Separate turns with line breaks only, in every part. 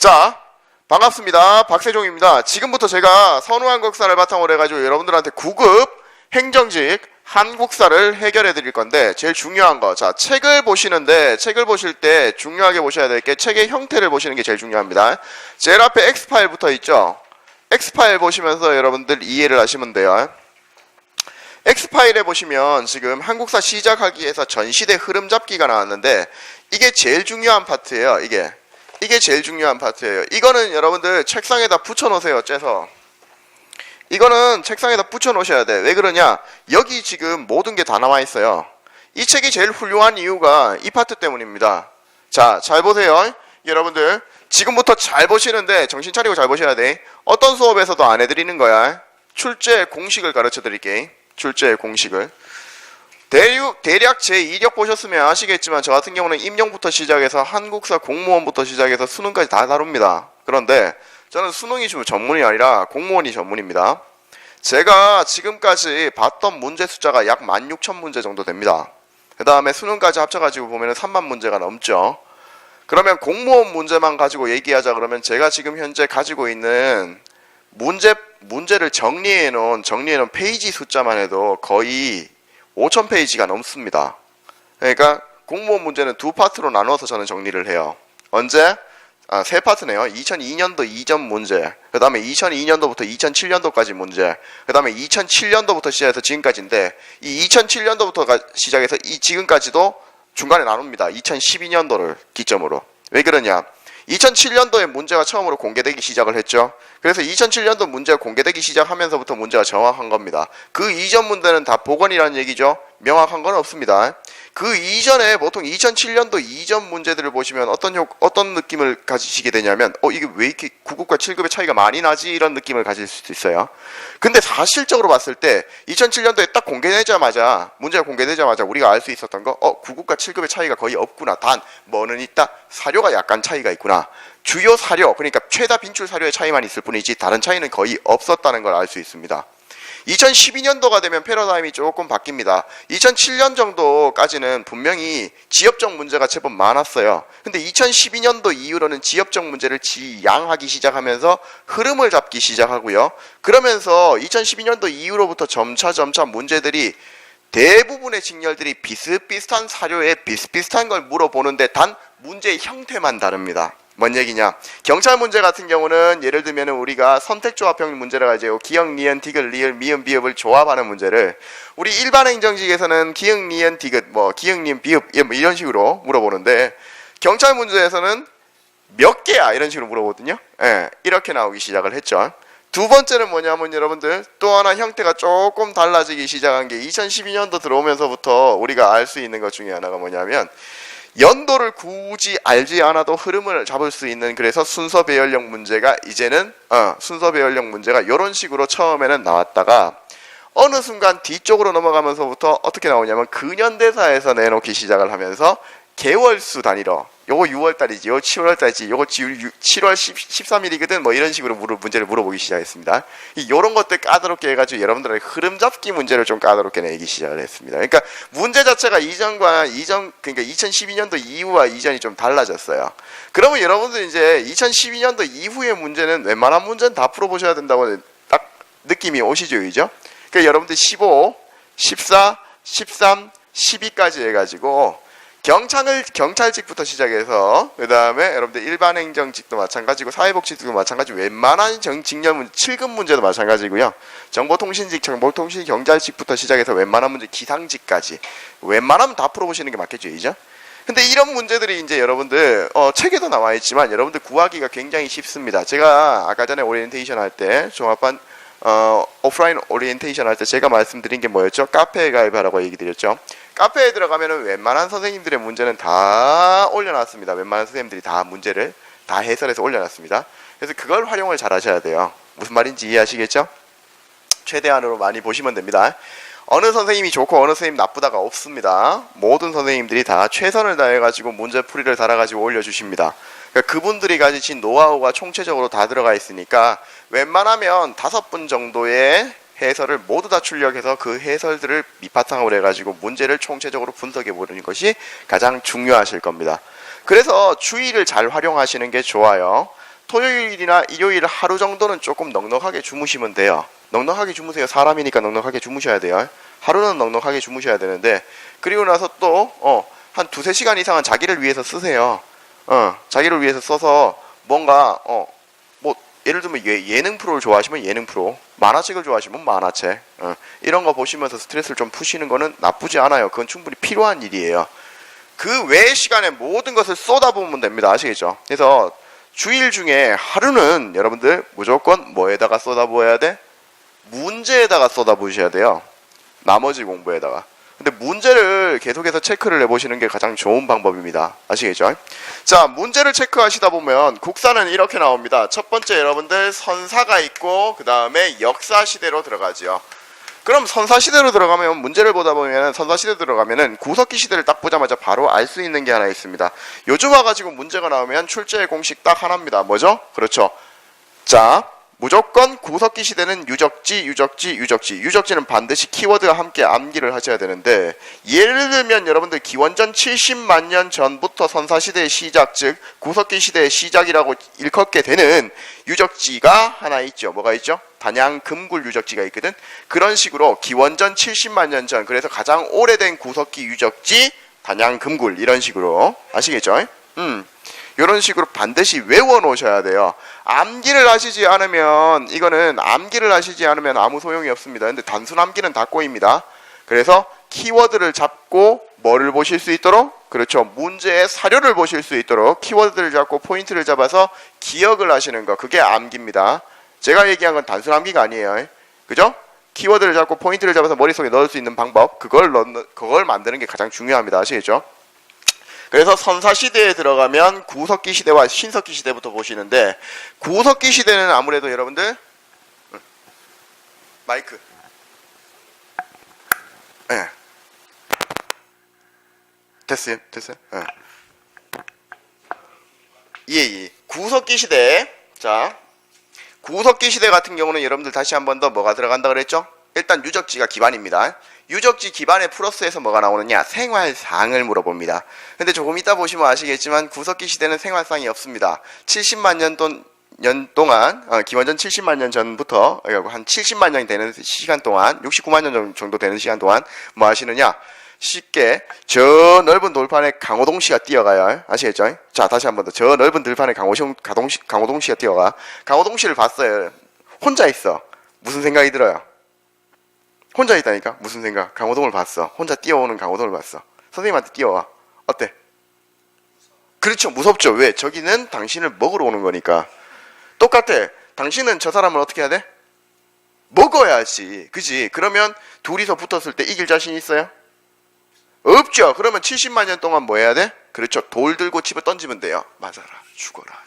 자, 반갑습니다. 박세종입니다. 지금부터 제가 선우한국사를 바탕으로 해가지고 여러분들한테 9급 행정직 한국사를 해결해 드릴 건데, 제일 중요한 거, 자, 책을 보시는데, 책을 보실 때 중요하게 보셔야 될 게 책의 형태를 보시는 게 제일 중요합니다. 제일 앞에 X파일 붙어 있죠? X파일 보시면서 여러분들 이해를 하시면 돼요. X파일에 보시면 지금 한국사 시작하기에서 전시대 흐름 잡기가 나왔는데, 이게 제일 중요한 파트예요. 이게 제일 중요한 파트예요. 이거는 여러분들 책상에다 붙여 놓으세요. 째서. 이거는 책상에다 붙여 놓으셔야 돼. 왜 그러냐? 여기 지금 모든 게 다 나와 있어요. 이 책이 제일 훌륭한 이유가 이 파트 때문입니다. 자, 잘 보세요. 여러분들 지금부터 잘 보시는데 정신 차리고 잘 보셔야 돼. 어떤 수업에서도 안 해드리는 거야. 출제 공식을 가르쳐 드릴게. 출제 공식을. 대략 제2력 보셨으면 아시겠지만 저 같은 경우는 임용부터 시작해서 한국사 공무원부터 시작해서 수능까지 다 다룹니다. 그런데 저는 수능이 전문이 아니라 공무원이 전문입니다. 제가 지금까지 봤던 문제 숫자가 약 16,000문제 정도 됩니다. 그 다음에 수능까지 합쳐가지고 보면 3만 문제가 넘죠. 그러면 공무원 문제만 가지고 얘기하자 그러면 제가 지금 현재 가지고 있는 문제를 정리해 놓은 페이지 숫자만 해도 거의 5,000페이지가 넘습니다. 그러니까 공무원 문제는 두 파트로 나눠서 저는 정리를 해요. 언제? 세 파트네요. 2002년도 이전 문제, 그 다음에 2002년도부터 2007년도까지 문제, 그 다음에 2007년도부터 시작해서 지금까지인데, 이 2007년도부터 시작해서 이 지금까지도 중간에 나눕니다. 2012년도를 기점으로. 왜 그러냐? 2007년도에 문제가 처음으로 공개되기 시작을 했죠. 그래서 2007년도 문제가 공개되기 시작하면서부터 문제가 정확한 겁니다. 그 이전 문제는 다 복원이라는 얘기죠. 명확한 건 없습니다. 그 이전에 보통 2007년도 이전 문제들을 보시면 어떤 느낌을 가지시게 되냐면 이게 왜 이렇게 9급과 7급의 차이가 많이 나지? 이런 느낌을 가질 수도 있어요. 근데 사실적으로 봤을 때 2007년도에 딱 문제가 공개되자마자 우리가 알 수 있었던 거 9급과 7급의 차이가 거의 없구나. 단 뭐는 있다? 사료가 약간 차이가 있구나. 주요 사료, 그러니까 최다 빈출 사료의 차이만 있을 뿐이지 다른 차이는 거의 없었다는 걸 알 수 있습니다. 2012년도가 되면 패러다임이 조금 바뀝니다. 2007년 정도까지는 분명히 지역적 문제가 제법 많았어요. 근데 2012년도 이후로는 지역적 문제를 지양하기 시작하면서 흐름을 잡기 시작하고요. 그러면서 2012년도 이후로부터 점차 문제들이 대부분의 직렬들이 비슷비슷한 사료에 비슷비슷한 걸 물어보는데 단 문제의 형태만 다릅니다. 뭔 얘기냐? 경찰 문제 같은 경우는 예를 들면 우리가 선택조합형 문제라 가지고 기역, 니은, 디귿, 리을, 미음, 비읍을 조합하는 문제를 우리 일반 행정직에서는 기역, 니은, 디귿, 기역, 니은, 비읍 이런 식으로 물어보는데 경찰 문제에서는 몇 개야? 이런 식으로 물어보거든요. 이렇게 나오기 시작을 했죠. 두 번째는 뭐냐면 여러분들 또 하나 형태가 조금 달라지기 시작한 게 2012년도 들어오면서부터 우리가 알 수 있는 것 중에 하나가 뭐냐면 연도를 굳이 알지 않아도 흐름을 잡을 수 있는, 그래서 순서 배열형 문제가 이제는 순서 배열형 문제가 이런 식으로 처음에는 나왔다가 어느 순간 뒤쪽으로 넘어가면서부터 어떻게 나오냐면 근현대사에서 내놓기 시작을 하면서 개월수 단위로 요거 6월달이지, 요거 7월달이지, 요거 7월 13일이거든 이런 식으로 문제를 물어보기 시작했습니다. 요런 것들 까다롭게 해가지고 여러분들의 흐름 잡기 문제를 좀 까다롭게 내기 시작을 했습니다. 그러니까 문제 자체가 그러니까 2012년도 이후와 이전이 좀 달라졌어요. 그러면 여러분들 이제 2012년도 이후의 문제는 웬만한 문제는 다 풀어보셔야 된다고 딱 느낌이 오시죠, 그죠? 그러니까 여러분들 15, 14, 13, 12까지 해가지고 경찰직부터 시작해서 그 다음에 여러분들 일반 행정직도 마찬가지고 사회복지직도 마찬가지고 웬만한 직렬 문제 7급 문제도 마찬가지고요. 정보통신직, 경찰직부터 시작해서 웬만한 문제 기상직까지 웬만하면 다 풀어보시는 게 맞겠죠, 이죠? 근데 이런 문제들이 이제 여러분들 책에도 나와 있지만 여러분들 구하기가 굉장히 쉽습니다. 제가 아까 전에 오리엔테이션 할 때 종합반 오프라인 오리엔테이션 할 때 제가 말씀드린 게 뭐였죠? 카페에 가입하라고 얘기 드렸죠. 카페에 들어가면은 웬만한 선생님들의 문제는 다 올려놨습니다. 웬만한 선생님들이 다 문제를 다 해설해서 올려놨습니다. 그래서 그걸 활용을 잘 하셔야 돼요. 무슨 말인지 이해하시겠죠? 최대한으로 많이 보시면 됩니다. 어느 선생님이 좋고 어느 선생님 나쁘다가 없습니다. 모든 선생님들이 다 최선을 다해가지고 문제풀이를 달아가지고 올려주십니다. 그러니까 그분들이 가지신 노하우가 총체적으로 다 들어가 있으니까 웬만하면 5분 정도의 해설을 모두 다 출력해서 그 해설들을 밑바탕으로 해가지고 문제를 총체적으로 분석해 보는 것이 가장 중요하실 겁니다. 그래서 주의를 잘 활용하시는 게 좋아요. 토요일이나 일요일 하루 정도는 조금 넉넉하게 주무시면 돼요. 넉넉하게 주무세요. 사람이니까 넉넉하게 주무셔야 돼요. 하루는 넉넉하게 주무셔야 되는데, 그리고 나서 또 한 두세 시간 이상은 자기를 위해서 쓰세요. 자기를 위해서 써서 뭔가 뭐 예를 들면 예능 프로를 좋아하시면 예능 프로, 만화책을 좋아하시면 만화책, 이런 거 보시면서 스트레스를 좀 푸시는 거는 나쁘지 않아요. 그건 충분히 필요한 일이에요. 그 외의 시간에 모든 것을 쏟아부으면 됩니다. 아시겠죠? 그래서 주일 중에 하루는 여러분들 무조건 뭐에다가 쏟아부어야 돼? 문제에다가 쏟아부으셔야 돼요. 나머지 공부에다가. 근데 문제를 계속해서 체크를 해보시는 게 가장 좋은 방법입니다. 아시겠죠? 자, 문제를 체크하시다 보면 국사는 이렇게 나옵니다. 첫 번째 여러분들 선사가 있고 그 다음에 역사시대로 들어가죠. 그럼 선사시대로 들어가면 문제를 보다 보면 선사시대로 들어가면은 구석기 시대를 딱 보자마자 바로 알 수 있는 게 하나 있습니다. 요즘 와가지고 문제가 나오면 출제의 공식 딱 하나입니다. 뭐죠? 그렇죠. 자, 무조건 구석기 시대는 유적지는 반드시 키워드와 함께 암기를 하셔야 되는데, 예를 들면 여러분들 기원전 70만 년 전부터 선사시대의 시작, 즉 구석기 시대의 시작이라고 일컫게 되는 유적지가 하나 있죠. 뭐가 있죠? 단양 금굴 유적지가 있거든. 그런 식으로 기원전 70만 년 전, 그래서 가장 오래된 구석기 유적지 단양 금굴, 이런 식으로. 아시겠죠? 이런 식으로 반드시 외워 놓으셔야 돼요. 암기를 하시지 않으면, 이거는 암기를 하시지 않으면 아무 소용이 없습니다. 근데 단순 암기는 다 꼬입니다. 그래서 키워드를 잡고 뭐를 보실 수 있도록, 그렇죠, 문제의 사료를 보실 수 있도록 키워드를 잡고 포인트를 잡아서 기억을 하시는 거, 그게 암기입니다. 제가 얘기한 건 단순 암기가 아니에요. 그죠? 키워드를 잡고 포인트를 잡아서 머릿속에 넣을 수 있는 방법, 그걸 만드는 게 가장 중요합니다. 아시겠죠? 그래서 선사시대에 들어가면 구석기 시대와 신석기 시대부터 보시는데, 구석기 시대는 아무래도 여러분들 마이크 됐어요? 예. 구석기 시대. 자, 구석기 시대 같은 경우는 여러분들 다시 한 번 더 뭐가 들어간다 그랬죠? 일단 유적지가 기반입니다. 유적지 기반에 플러스해서 뭐가 나오느냐? 생활상을 물어봅니다. 근데 조금 이따 보시면 아시겠지만 구석기 시대는 생활상이 없습니다. 70만 년 동안, 기원전 70만 년 전부터 한 70만 년이 되는 시간 동안, 69만 년 정도 되는 시간 동안 뭐 하시느냐? 쉽게 저 넓은 돌판에 강호동 씨가 뛰어가요. 아시겠죠? 자, 다시 한 번 더. 저 넓은 들판에 강호동 씨가 뛰어가. 강호동 씨를 봤어요. 혼자 있어. 무슨 생각이 들어요? 혼자 있다니까? 무슨 생각? 강호동을 봤어. 혼자 뛰어오는 강호동을 봤어. 선생님한테 뛰어와. 어때? 그렇죠. 무섭죠. 왜? 저기는 당신을 먹으러 오는 거니까. 똑같아. 당신은 저 사람을 어떻게 해야 돼? 먹어야지. 그지? 그러면 둘이서 붙었을 때 이길 자신 있어요? 없죠. 그러면 70만 년 동안 뭐 해야 돼? 그렇죠. 돌 들고 집어 던지면 돼요. 맞아라. 죽어라.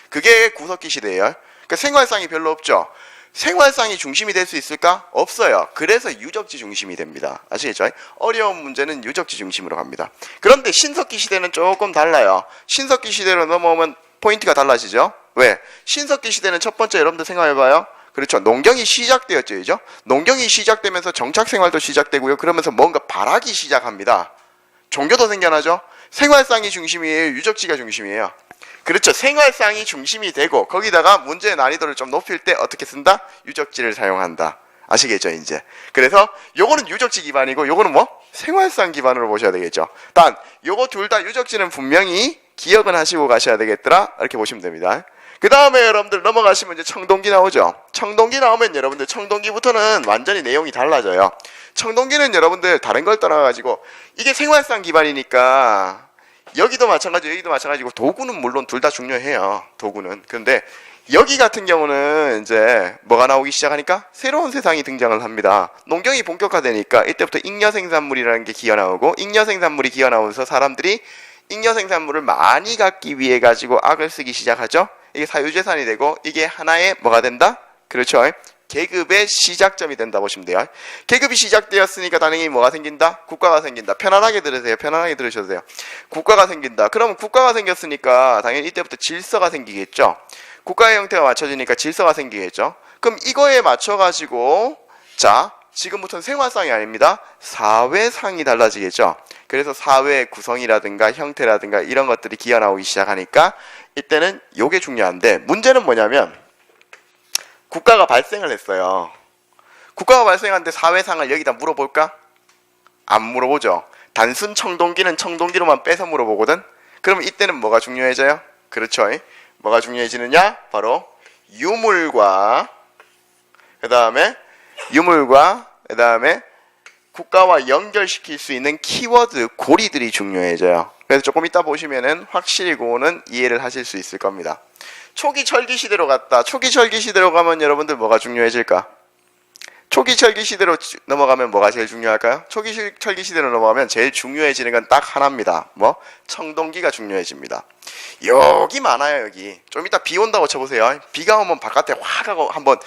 그게 구석기 시대예요. 그러니까 생활상이 별로 없죠. 생활상이 중심이 될 수 있을까? 없어요. 그래서 유적지 중심이 됩니다. 아시겠죠? 어려운 문제는 유적지 중심으로 갑니다. 그런데 신석기 시대는 조금 달라요. 신석기 시대로 넘어오면 포인트가 달라지죠? 왜? 신석기 시대는 첫 번째 여러분들 생각해봐요. 그렇죠. 농경이 시작되었죠. 그죠? 농경이 시작되면서 정착생활도 시작되고요. 그러면서 뭔가 발악이 시작합니다. 종교도 생겨나죠? 생활상이 중심이에요? 유적지가 중심이에요? 그렇죠. 생활상이 중심이 되고 거기다가 문제의 난이도를 좀 높일 때 어떻게 쓴다? 유적지를 사용한다. 아시겠죠, 이제? 그래서 요거는 유적지 기반이고 요거는 뭐? 생활상 기반으로 보셔야 되겠죠. 단 요거 둘 다 유적지는 분명히 기억은 하시고 가셔야 되겠더라. 이렇게 보시면 됩니다. 그 다음에 여러분들 넘어가시면 이제 청동기 나오죠. 청동기 나오면 여러분들 청동기부터는 완전히 내용이 달라져요. 청동기는 여러분들 다른 걸 떠나가지고 이게 생활상 기반이니까 여기도 마찬가지고 도구는 물론 둘 다 중요해요. 도구는. 그런데 여기 같은 경우는 이제 뭐가 나오기 시작하니까 새로운 세상이 등장을 합니다. 농경이 본격화되니까 이때부터 잉여생산물이라는 게 기어나오고 잉여생산물이 기어나오면서 사람들이 잉여생산물을 많이 갖기 위해 가지고 악을 쓰기 시작하죠. 이게 사유재산이 되고 이게 하나의 뭐가 된다? 그렇죠. 계급의 시작점이 된다 보시면 돼요. 계급이 시작되었으니까 당연히 뭐가 생긴다? 국가가 생긴다. 편안하게 들으세요. 편안하게 들으셔도 돼요. 국가가 생긴다. 그러면 국가가 생겼으니까 당연히 이때부터 질서가 생기겠죠. 국가의 형태가 맞춰지니까 질서가 생기겠죠. 그럼 이거에 맞춰가지고 자, 지금부터는 생활상이 아닙니다. 사회상이 달라지겠죠. 그래서 사회의 구성이라든가 형태라든가 이런 것들이 기어나오기 시작하니까 이때는 요게 중요한데 문제는 뭐냐면 국가가 발생을 했어요. 국가가 발생하는데 사회상을 여기다 물어볼까? 안 물어보죠. 단순 청동기는 청동기로만 빼서 물어보거든. 그럼 이때는 뭐가 중요해져요? 그렇죠. 뭐가 중요해지느냐? 바로 유물과 그 다음에 국가와 연결시킬 수 있는 키워드 고리들이 중요해져요. 그래서 조금 이따 보시면은 확실히 그거는 이해를 하실 수 있을 겁니다. 초기 철기 시대로 갔다. 초기 철기 시대로 가면 여러분들 뭐가 중요해질까? 초기 철기 시대로 넘어가면 뭐가 제일 중요할까요? 초기 철기 시대로 넘어가면 제일 중요해지는 건 딱 하나입니다. 뭐? 청동기가 중요해집니다. 여기 많아요, 여기. 좀 이따 비 온다고 쳐보세요. 비가 오면 바깥에 확 하고 한번